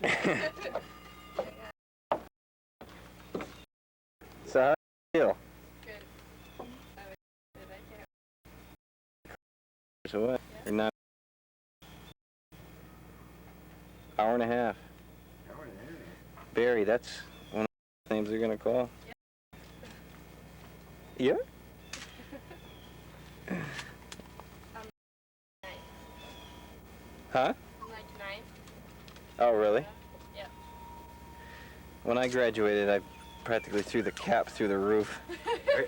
So how do you feel? Good. So what? You're not. Hour and a half. Hour and a half. Barry, that's one of the names they're gonna call. Yeah? Huh? I'm like 9. Oh, really? Yeah. When I graduated, I practically threw the cap through the roof.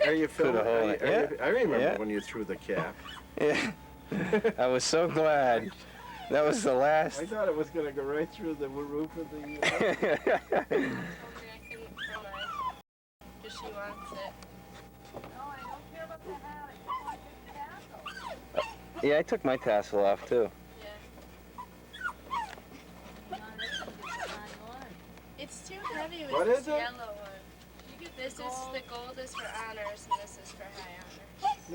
Are you filming? Put a hole in it. Yeah. I remember Yeah. when you threw the cap. Yeah. I was so glad. That was the last. I thought it was going to go right through the roof of the... Told me I couldn't throw mine. Because she wants it. No, I don't care about the hat. I just want this tassel. Yeah, I took my tassel off too. It's too heavy with What this is it? yellow one. This is the gold is for honors and this is for high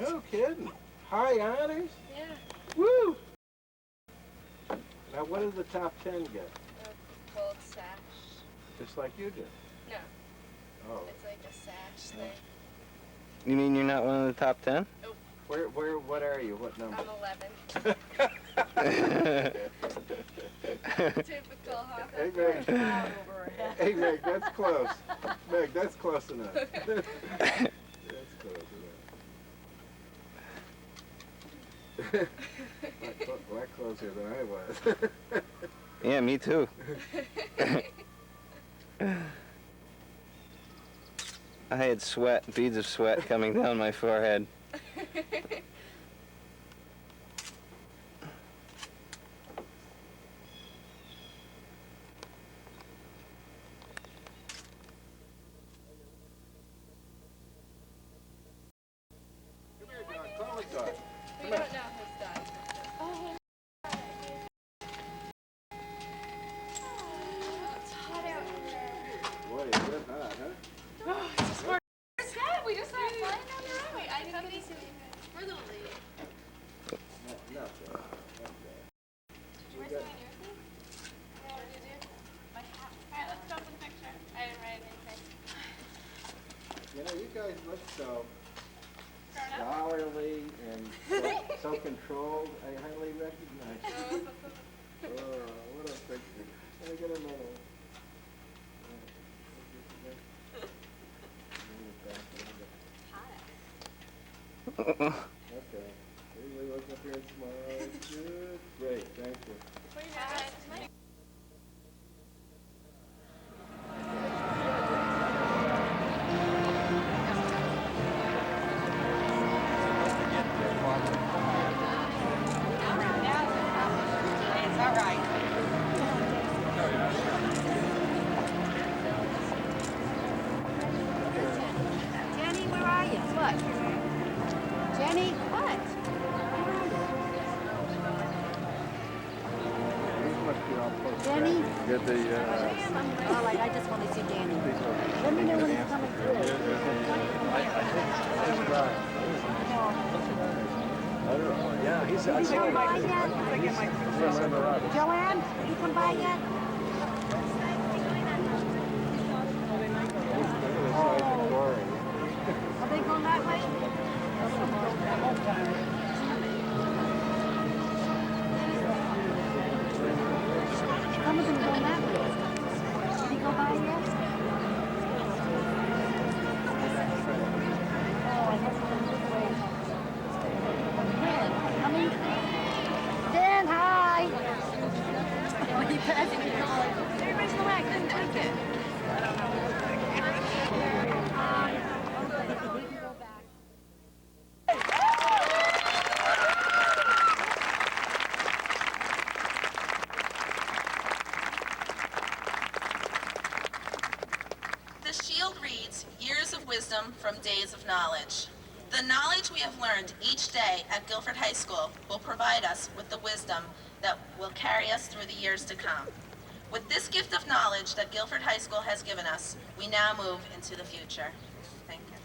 honor. No kidding. High honors? Yeah. Woo! Now what does the top 10 get? A gold sash. Just like you did? No. Oh. It's like a sash thing. You mean you're not one of the top 10? What are you? What number? I'm 11. Typical, huh? Hey, Meg. Hey, Meg, that's close. Meg, that's close enough. That's close enough. A lot closer than I was. Yeah, me too. I had sweat, beads of sweat coming down my forehead. We don't know who's done. Oh. It's hot out there. Boy, it's good hot, huh? Oh, it's just more. We just started flying down the road. I thought these were little lady. No, sir. Did you write something on your thing? Yeah, what did you do? My hat. Alright, let's go for the picture. I didn't write anything. You know, you guys look so scholarly and so controlled. I highly recognize you. Oh, what a picture. Can I get another one? Okay. Everybody look up here and smile. Good. Great, thank you. What are you having tonight? It's all right. Jenny, where are you? What? Jenny, what? Jenny? Get the, All right, I just want to see Danny. Let me know when he's coming through. yeah, he's, I Did saw he come him. by yet? Joanne, did he come by yet? Are they going that way? Some of them going that way. Did he go by yet? Oh, I guess he's going this way. Dan, coming? Dan, hi! Oh, he passed me. Everybody's in the way. I couldn't take it. We can go back. The shield reads, "Years of wisdom from days of knowledge." The knowledge we have learned each day at Guilford High School will provide us with the wisdom that will carry us through the years to come. With this gift of knowledge that Guilford High School has given us, we now move into the future. Thank you.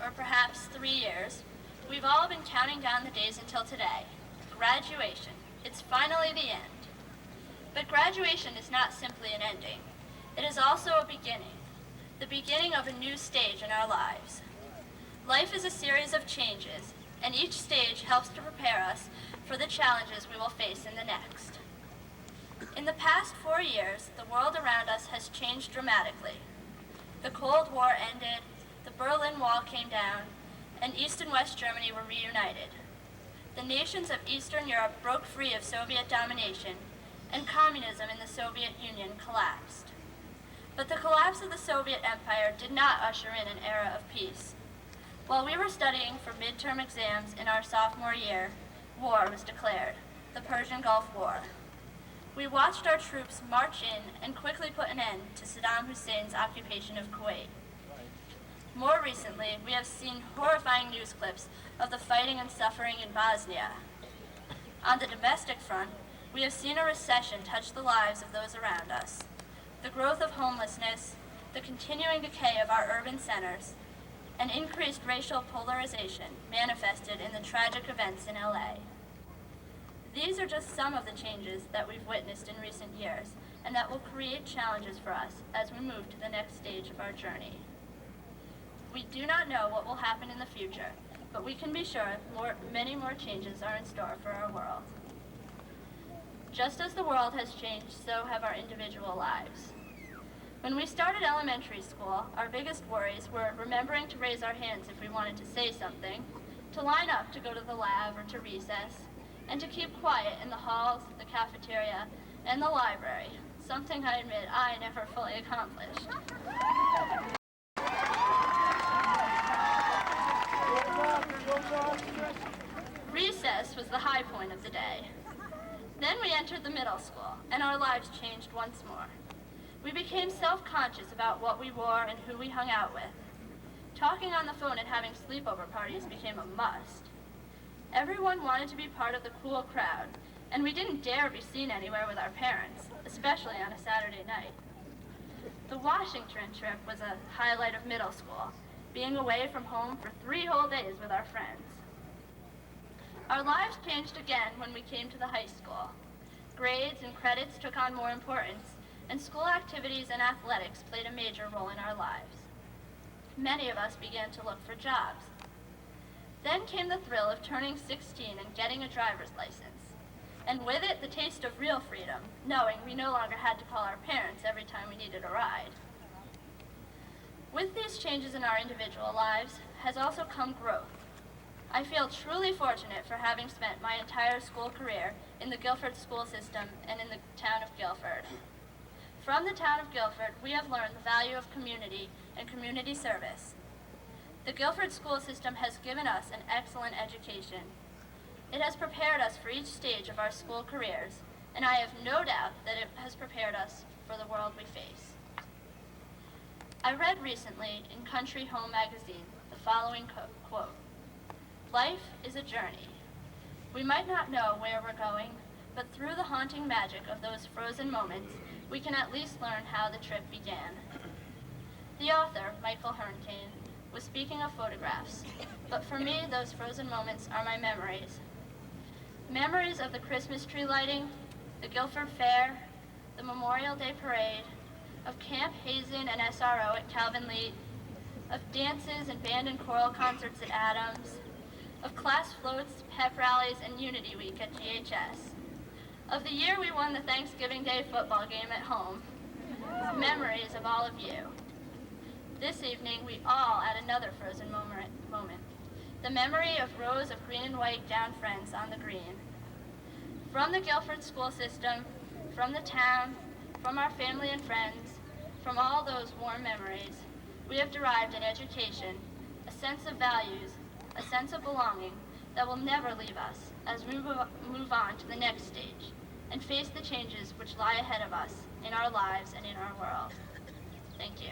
or perhaps 3 years, we've all been counting down the days until today. Graduation. It's finally the end. But graduation is not simply an ending. It is also a beginning, the beginning of a new stage in our lives. Life is a series of changes, and each stage helps to prepare us for the challenges we will face in the next. In the past 4 years, the world around us has changed dramatically. The Cold War ended, the Berlin Wall came down, and East and West Germany were reunited. The nations of Eastern Europe broke free of Soviet domination, and communism in the Soviet Union collapsed. But the collapse of the Soviet Empire did not usher in an era of peace. While we were studying for midterm exams in our sophomore year, war was declared, the Persian Gulf War. We watched our troops march in and quickly put an end to Saddam Hussein's occupation of Kuwait. More recently, we have seen horrifying news clips of the fighting and suffering in Bosnia. On the domestic front, we have seen a recession touch the lives of those around us. The growth of homelessness, the continuing decay of our urban centers, and increased racial polarization manifested in the tragic events in LA. These are just some of the changes that we've witnessed in recent years, and that will create challenges for us as we move to the next stage of our journey. We do not know what will happen in the future, but we can be sure many more changes are in store for our world. Just as the world has changed, so have our individual lives. When we started elementary school, our biggest worries were remembering to raise our hands if we wanted to say something, to line up to go to the lab or to recess, and to keep quiet in the halls, the cafeteria, and the library, something I admit I never fully accomplished. Recess was the high point of the day. Then we entered the middle school, and our lives changed once more. We became self-conscious about what we wore and who we hung out with. Talking on the phone and having sleepover parties became a must. Everyone wanted to be part of the cool crowd, and we didn't dare be seen anywhere with our parents, especially on a Saturday night. The Washington trip was a highlight of middle school, being away from home for 3 whole days with our friends. Our lives changed again when we came to the high school. Grades and credits took on more importance, and school activities and athletics played a major role in our lives. Many of us began to look for jobs. Then came the thrill of turning 16 and getting a driver's license, and with it the taste of real freedom, knowing we no longer had to call our parents every time we needed a ride. With these changes in our individual lives has also come growth. I feel truly fortunate for having spent my entire school career in the Guilford school system and in the town of Guilford. From the town of Guilford, we have learned the value of community and community service. The Guilford school system has given us an excellent education. It has prepared us for each stage of our school careers, and I have no doubt that it has prepared us for the world we face. I read recently in Country Home magazine the following quote, "Life is a journey. We might not know where we're going, but through the haunting magic of those frozen moments, we can at least learn how the trip began." The author, Michael Hernkane, was speaking of photographs, but for me, those frozen moments are my memories. Memories of the Christmas tree lighting, the Guilford Fair, the Memorial Day Parade, of Camp Hazen and SRO at Calvin Lee, of dances and band and choral concerts at Adams, of class floats, pep rallies, and Unity Week at GHS, of the year we won the Thanksgiving Day football game at home, memories of all of you. This evening, we all add another frozen moment, the memory of rows of green and white down friends on the green. From the Guilford school system, from the town, from our family and friends, from all those warm memories, we have derived an education, a sense of values, a sense of belonging that will never leave us as we move on to the next stage and face the changes which lie ahead of us in our lives and in our world. Thank you.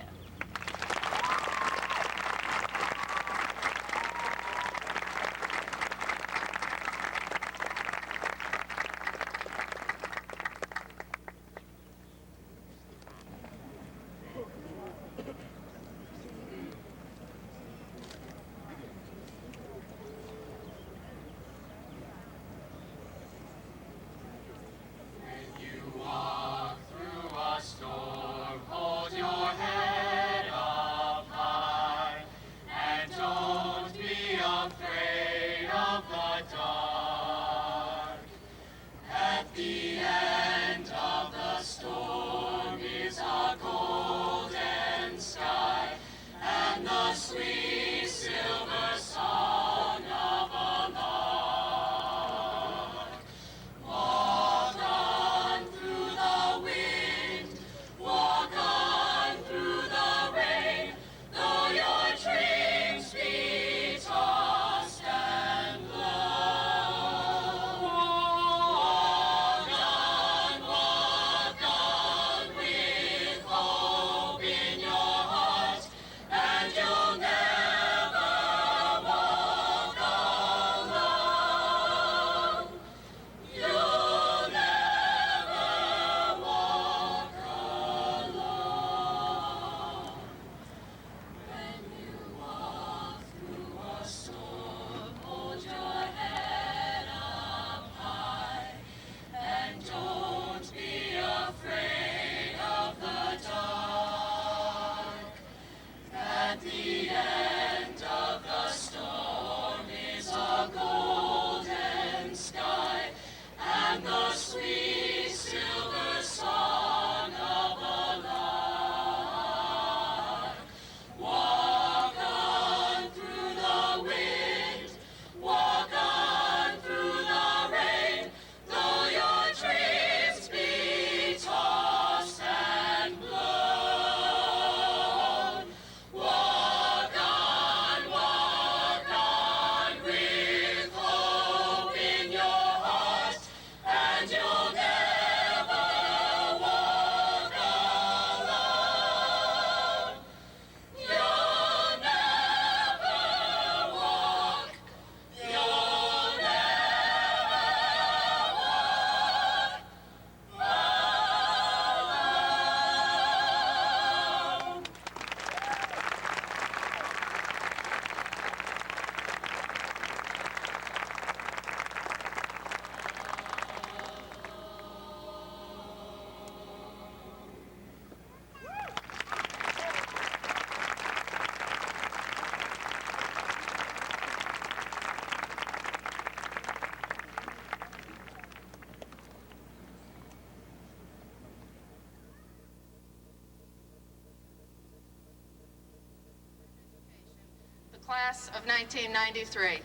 Class of 1993.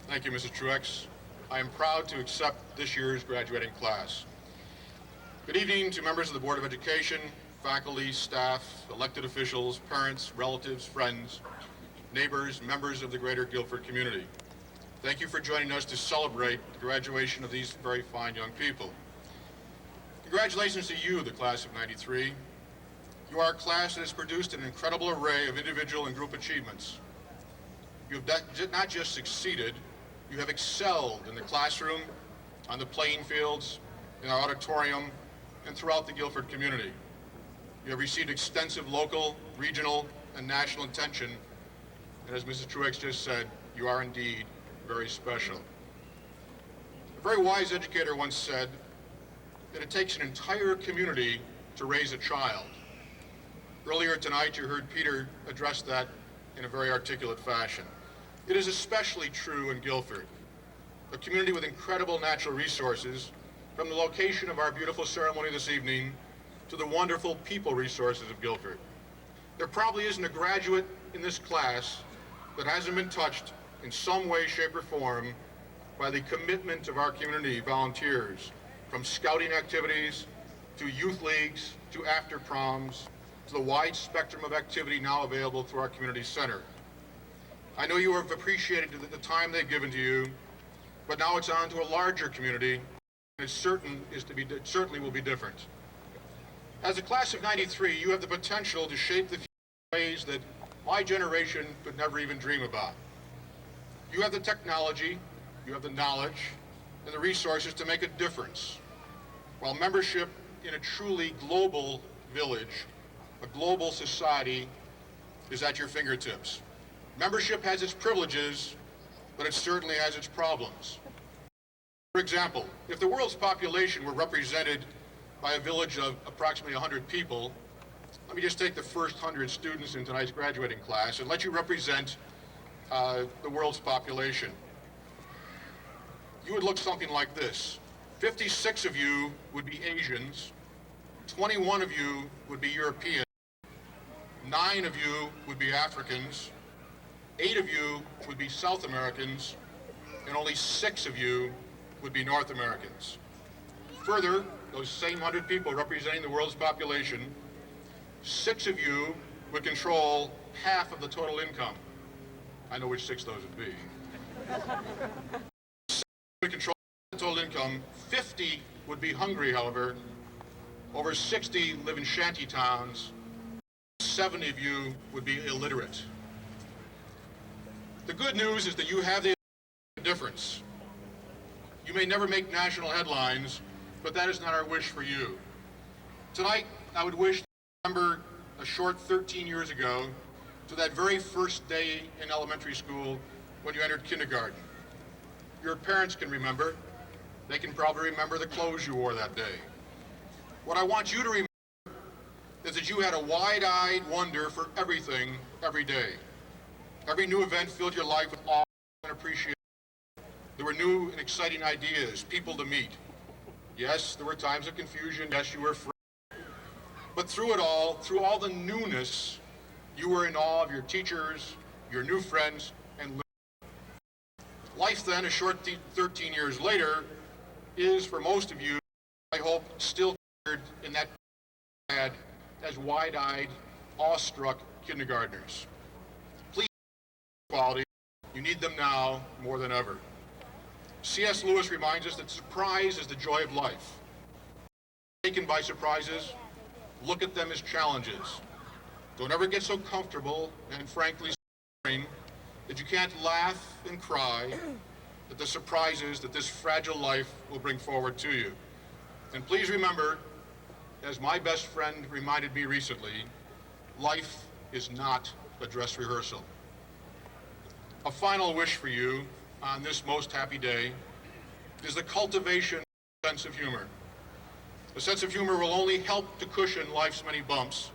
Thank you, Mrs. Truex. I am proud to accept this year's graduating class. Good evening to members of the Board of Education, faculty, staff, elected officials, parents, relatives, friends, neighbors, members of the greater Guilford community. Thank you for joining us to celebrate the graduation of these very fine young people. Congratulations to you, the class of '93. You are a class that has produced an incredible array of individual and group achievements. You have not just succeeded, you have excelled in the classroom, on the playing fields, in our auditorium, and throughout the Guilford community. You have received extensive local, regional, and national attention, and as Mrs. Truex just said, you are indeed very special. A very wise educator once said that it takes an entire community to raise a child. Earlier tonight, you heard Peter address that in a very articulate fashion. It is especially true in Guilford, a community with incredible natural resources, from the location of our beautiful ceremony this evening to the wonderful people resources of Guilford. There probably isn't a graduate in this class that hasn't been touched in some way, shape, or form by the commitment of our community volunteers, from scouting activities to youth leagues to after proms to the wide spectrum of activity now available through our community center. I know you have appreciated the time they've given to you, but now it's on to a larger community, and it certainly will be different. As a class of '93, you have the potential to shape the future in ways that my generation could never even dream about. You have the technology, you have the knowledge, and the resources to make a difference, while membership in a truly global village, a global society, is at your fingertips. Membership has its privileges, but it certainly has its problems. For example, if the world's population were represented by a village of approximately 100 people, let me just take the first 100 students in tonight's graduating class and let you represent the world's population. You would look something like this. 56 of you would be Asians, 21 of you would be European, 9 of you would be Africans, 8 of you would be South Americans, and only 6 of you would be North Americans. Further, those same 100 people representing the world's population, 6 of you would control half of the total income. I know which 6 those would be. 6 would control the total income. 50 would be hungry, however. Over 60 live in shanty towns. 70 of you would be illiterate. The good news is that you have the difference. You may never make national headlines, but that is not our wish for you. Tonight, I would wish to remember a short 13 years ago to that very first day in elementary school when you entered kindergarten. Your parents can remember. They can probably remember the clothes you wore that day. What I want you to remember is that you had a wide-eyed wonder for everything every day. Every new event filled your life with awe and appreciation. There were new and exciting ideas, people to meet. Yes, there were times of confusion. Yes, you were afraid. But through it all, through all the newness, you were in awe of your teachers, your new friends, and life then, a short 13 years later, is for most of you, I hope, still in that as wide-eyed, awestruck kindergartners. Please, quality, you need them now more than ever. C.S. Lewis reminds us that surprise is the joy of life. Taken by surprises, look at them as challenges. Don't ever get so comfortable and frankly suffering that you can't laugh and cry at the surprises that this fragile life will bring forward to you. And please remember, as my best friend reminded me recently, life is not a dress rehearsal. A final wish for you on this most happy day is the cultivation of a sense of humor. A sense of humor will only help to cushion life's many bumps.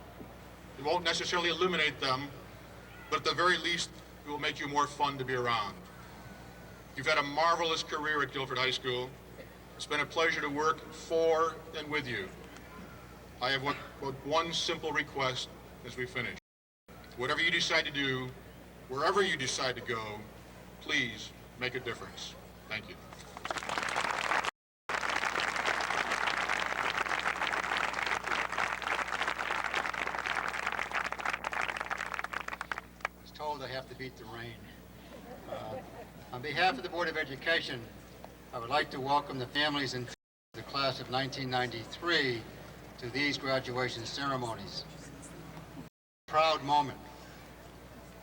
It won't necessarily eliminate them, but at the very least, it will make you more fun to be around. You've had a marvelous career at Guilford High School. It's been a pleasure to work for and with you. I have one simple request as we finish. Whatever you decide to do, wherever you decide to go, please make a difference. Thank you. I was told I have to beat the rain. On behalf of the Board of Education, I would like to welcome the families and the class of 1993 to these graduation ceremonies. A proud moment.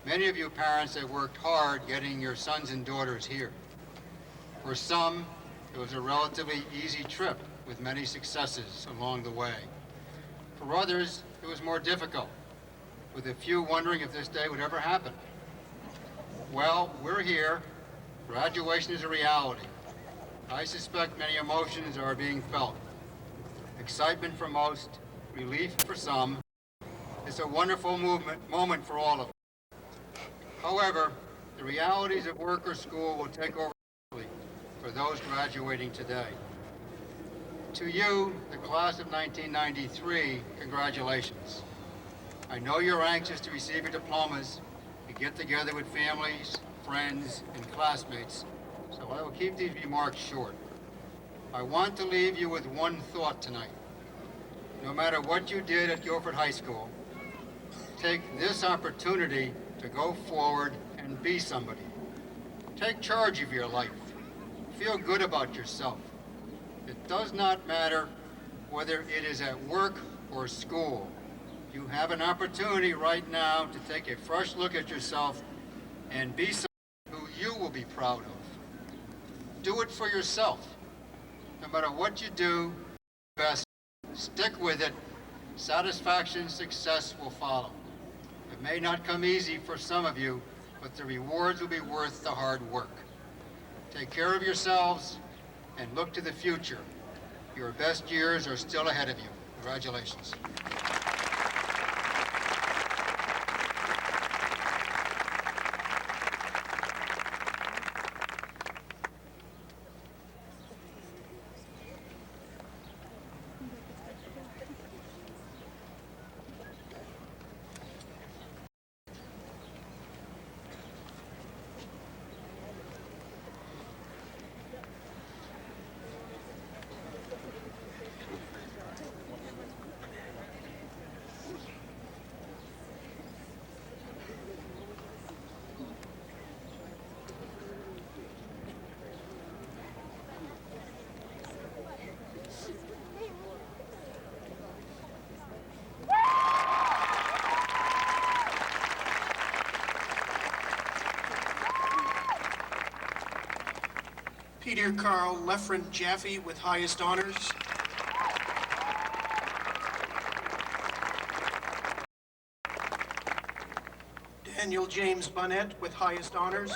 Many of you parents have worked hard getting your sons and daughters here. For some, it was a relatively easy trip with many successes along the way. For others, it was more difficult, with a few wondering if this day would ever happen. Well, we're here. Graduation is a reality. I suspect many emotions are being felt. Excitement for most, relief for some. It's a wonderful moment for all of us. However, the realities of work or school will take over for those graduating today. To you, the class of 1993, congratulations. I know you're anxious to receive your diplomas and get together with families, friends, and classmates, so I will keep these remarks short. I want to leave you with one thought tonight. No matter what you did at Guilford High School, take this opportunity to go forward and be somebody. Take charge of your life. Feel good about yourself. It does not matter whether it is at work or school. You have an opportunity right now to take a fresh look at yourself and be somebody who you will be proud of. Do it for yourself. No matter what you do, best, stick with it. Satisfaction, success will follow. It may not come easy for some of you, but the rewards will be worth the hard work. Take care of yourselves and look to the future. Your best years are still ahead of you. Congratulations. Peter Carl Leffren Jaffe with highest honors. Daniel James Bunnett with highest honors.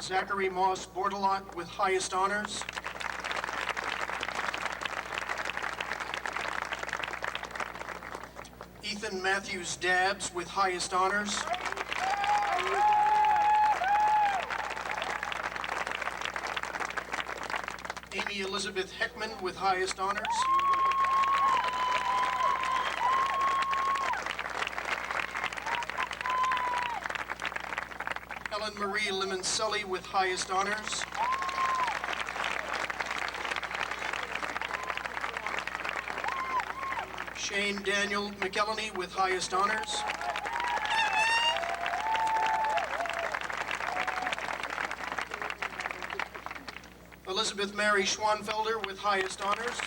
Zachary Moss Bordelot with highest honors. Ethan Matthews Dabbs with highest honors. Amy Elizabeth Heckman with highest honors. Helen Marie Limoncelli with highest honors. Shane Daniel McElhenney with highest honors. Elizabeth Mary Schwanfelder with highest honors.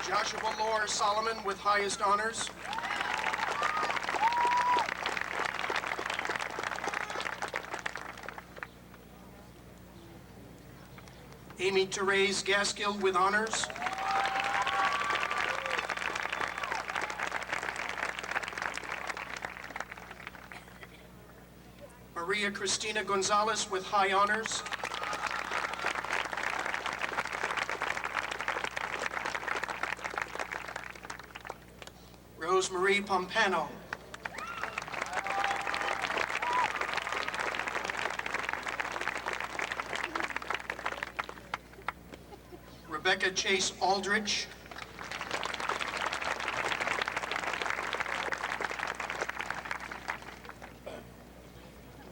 Joshua Lore Solomon with highest honors. Amy Therese Gaskill with honors. Maria Cristina Gonzalez with high honors. Rosemarie Pompano. Rebecca Chase Aldrich.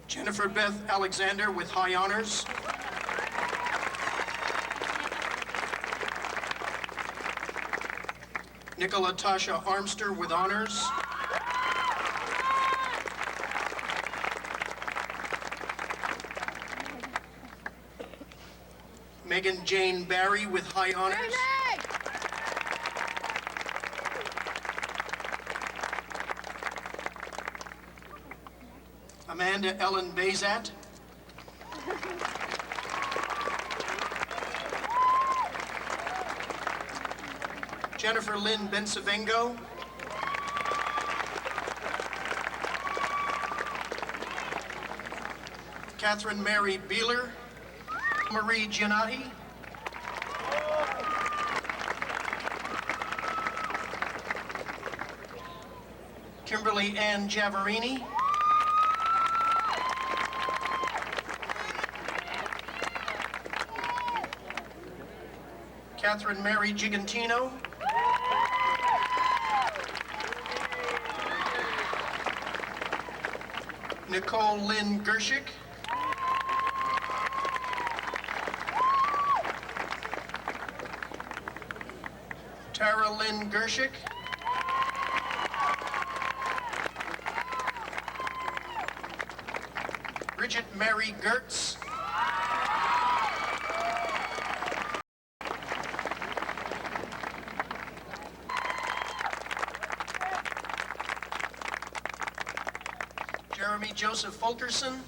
Jennifer Beth Alexander with high honors. Nicola Tasha Armster with honors. Megan Jane Barry with high honors. Amanda Ellen Bazat. Jennifer Lynn Bensavengo. Catherine Mary Beeler. Marie Giannotti. Kimberly Ann Javarini. Catherine Mary Gigantino. Nicole Lynn Gershick. Tara Lynn Gershick. Bridget Mary Gertz. Jeremy Joseph Fulkerson.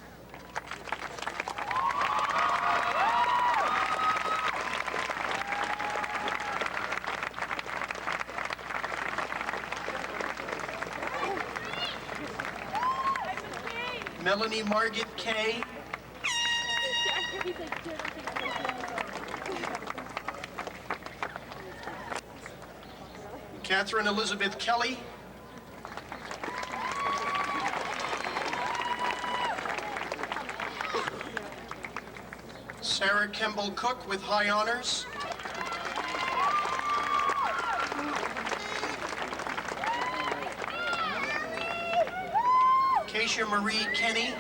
Melanie Margaret Kay. Catherine Elizabeth Kelly. Sarah Kemble Cook with high honors. Keisha Marie Kenny.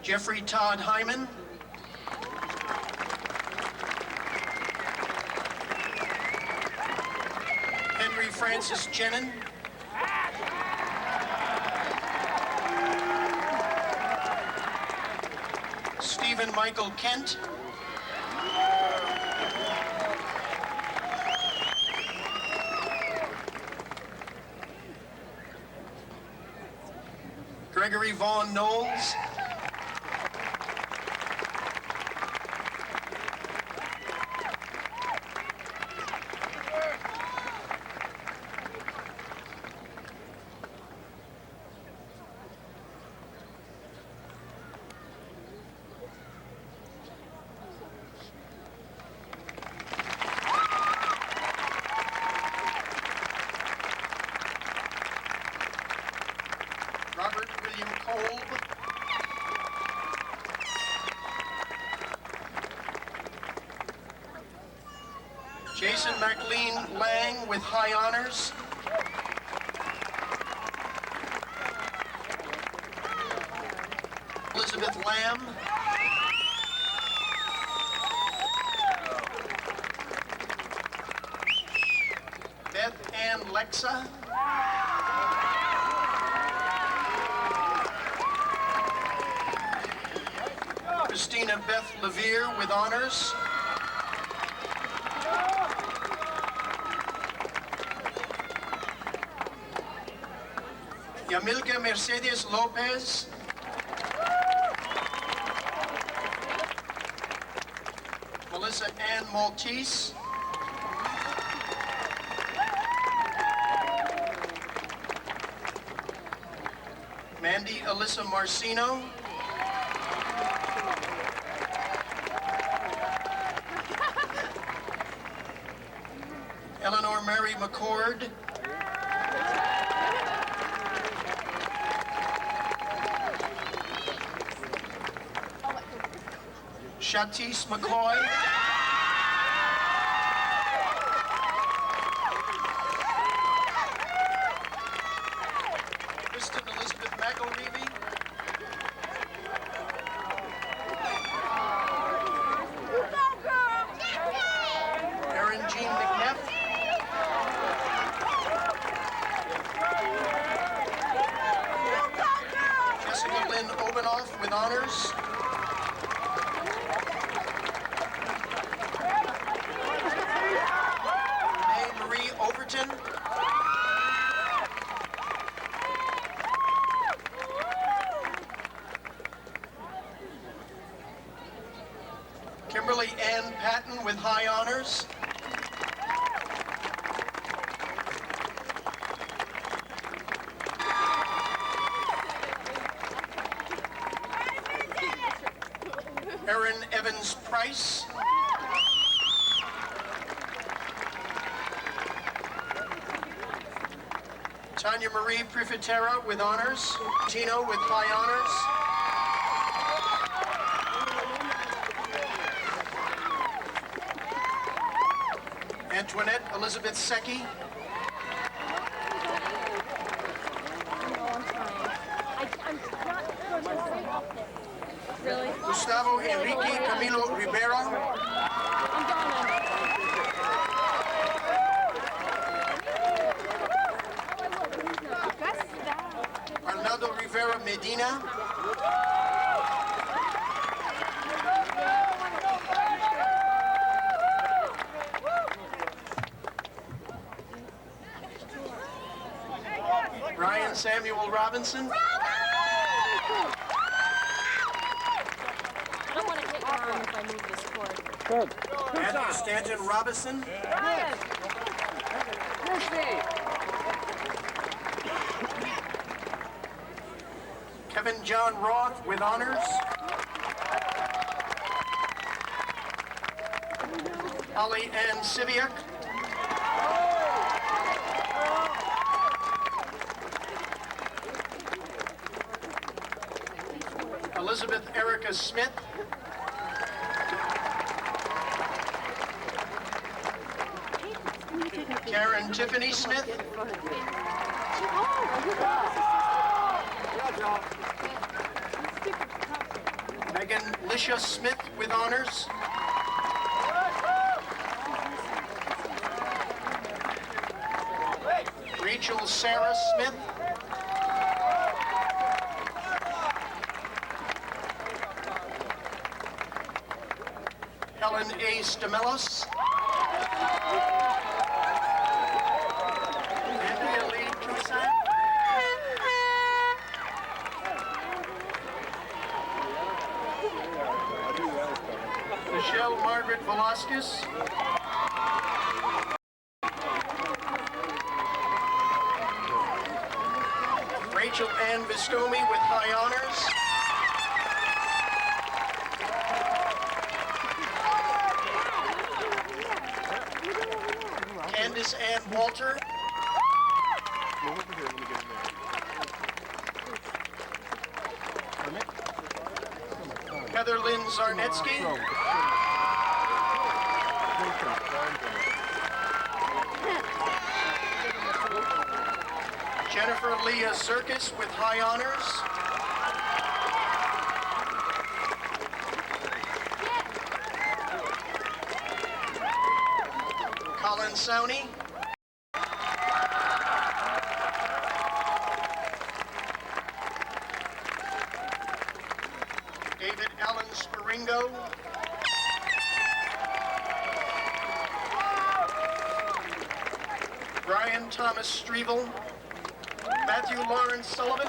Jeffrey Todd Hyman. Henry Francis Jenin. Stephen Michael Kent. Gregory Vaughn Knowles. Robert William Kolb. Jason McLean Lang with high honors. Elizabeth Lamb. Beth Ann Lexa. Christina Beth Levere with honors. Yamilka Mercedes Lopez. Melissa Ann Maltese. Mandy Alyssa Marcino. Eleanor Mary McCord. Shatisse McCoy. Kristen Elizabeth McElreevy. Erin Jean McNeff. Jessica Lynn Obanoff with honors. May Marie Overton. Kimberly Ann Patton with high honors. Erin Evans Price. Tanya Marie Prefitera with honors. Tino with high honors. Antoinette Elizabeth Secchi. Really? Gustavo Enrique Camilo Rivera. Arnaldo Rivera Medina. Ryan Samuel Robinson. I don't want to hit your arm if I move this cord. Matthew Stanton Robinson. Kevin John Roth with honors. Holly Ann Siviak. Elizabeth Erica Smith. Karen Tiffany Smith. Megan Lisha Smith with honors. Rachel Sarah Smith. Helen A. Stamelos. Andrea Lee Toussaint. Michelle Margaret Velasquez. Rachel Ann Viscomi with high honors. Candace Ann Walter. Heather Lynn Zarnetsky. Jennifer Leah Zirkis with high honors. Colin Sowney. David Allen Sparingo. Brian Thomas Strevel. Matthew Lawrence Sullivan.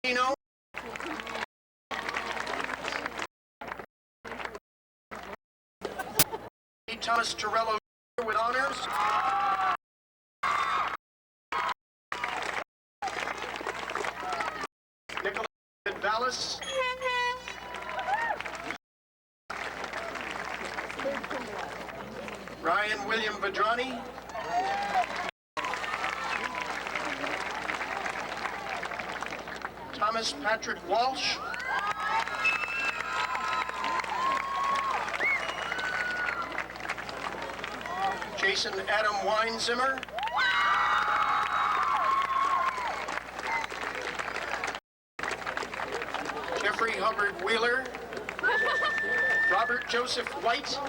Tino. Thomas Torello with honors. Nicholas Vallis. Ryan William Vedrani. Thomas Patrick Walsh. Jason Adam Weinzimmer. Jeffrey Hubbard Wheeler. Robert Joseph White.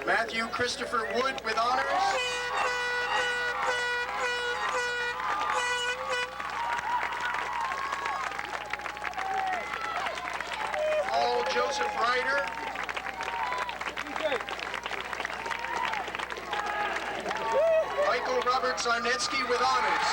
Matthew Christopher Wood with honors. Paul Joseph Ryder. Michael Robert Zarnetsky with honors.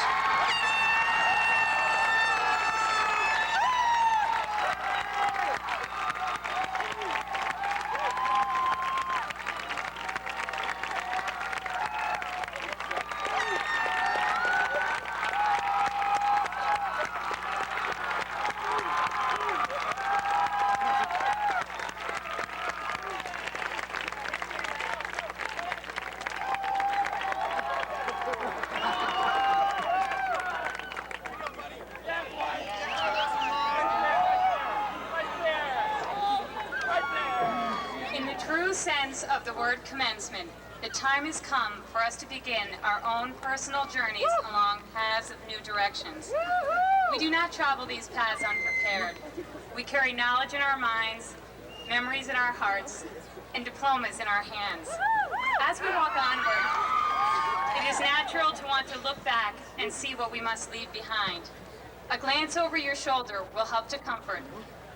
Sense of the word commencement, the time has come for us to begin our own personal journeys along paths of new directions. We do not travel these paths unprepared. We carry knowledge in our minds, memories in our hearts, and diplomas in our hands. As we walk onward, it is natural to want to look back and see what we must leave behind. A glance over your shoulder will help to comfort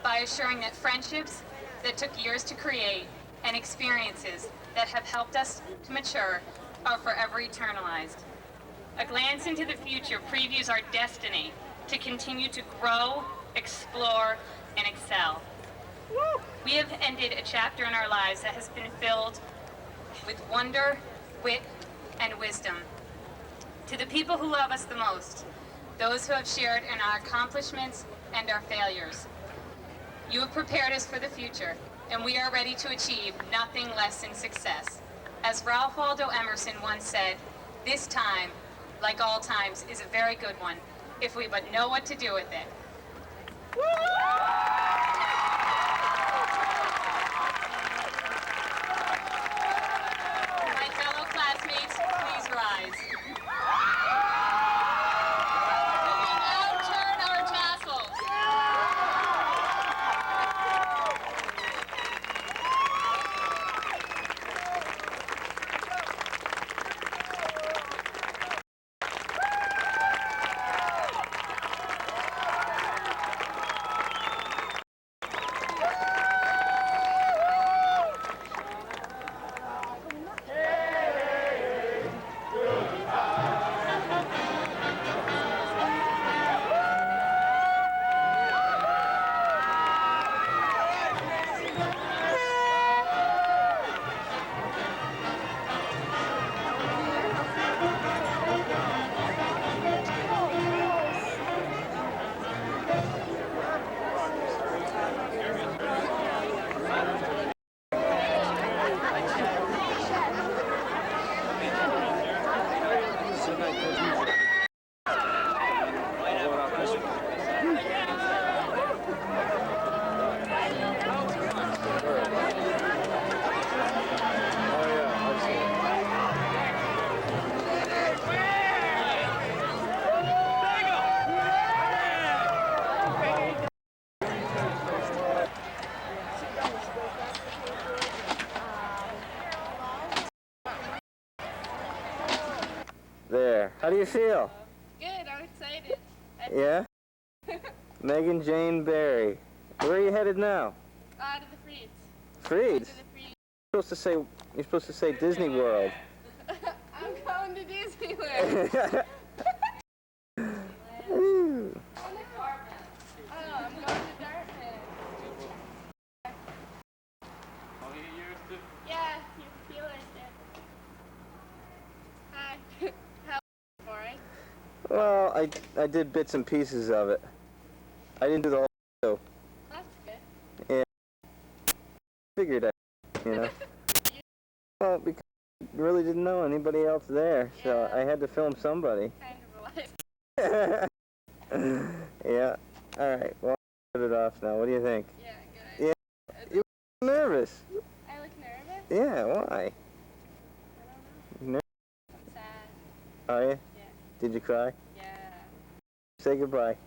by assuring that friendships that took years to create and experiences that have helped us to mature are forever eternalized. A glance into the future previews our destiny to continue to grow, explore, and excel. We have ended a chapter in our lives that has been filled with wonder, wit, and wisdom. To the people who love us the most, those who have shared in our accomplishments and our failures, you have prepared us for the future, and we are ready to achieve nothing less than success. As Ralph Waldo Emerson once said, this time, like all times, is a very good one, if we but know what to do with it. My fellow classmates, please rise. We will now turn our tassels. There. How do you feel? Good, I'm excited. Yeah? Megan Jane Barry. Where are you headed now? To the Freeds. Freeds? To the Freeds. You're supposed to say Disney World. I'm going to Disneyland. Ooh. I'm going to Dartmouth. Yeah, you feel it. Hi. How boring? Well, I did bits and pieces of it. I didn't do the whole show. That's good. Yeah. Figured Well, because I really didn't know anybody else there, so I had to film somebody. Kind of alive. Yeah. All right. Well, I'll put it off now. What do you think? Yeah, good. Yeah. You're nervous. I look nervous? Yeah. Why? I don't know. I'm sad. Are you? Yeah. Did you cry? Yeah. Say goodbye.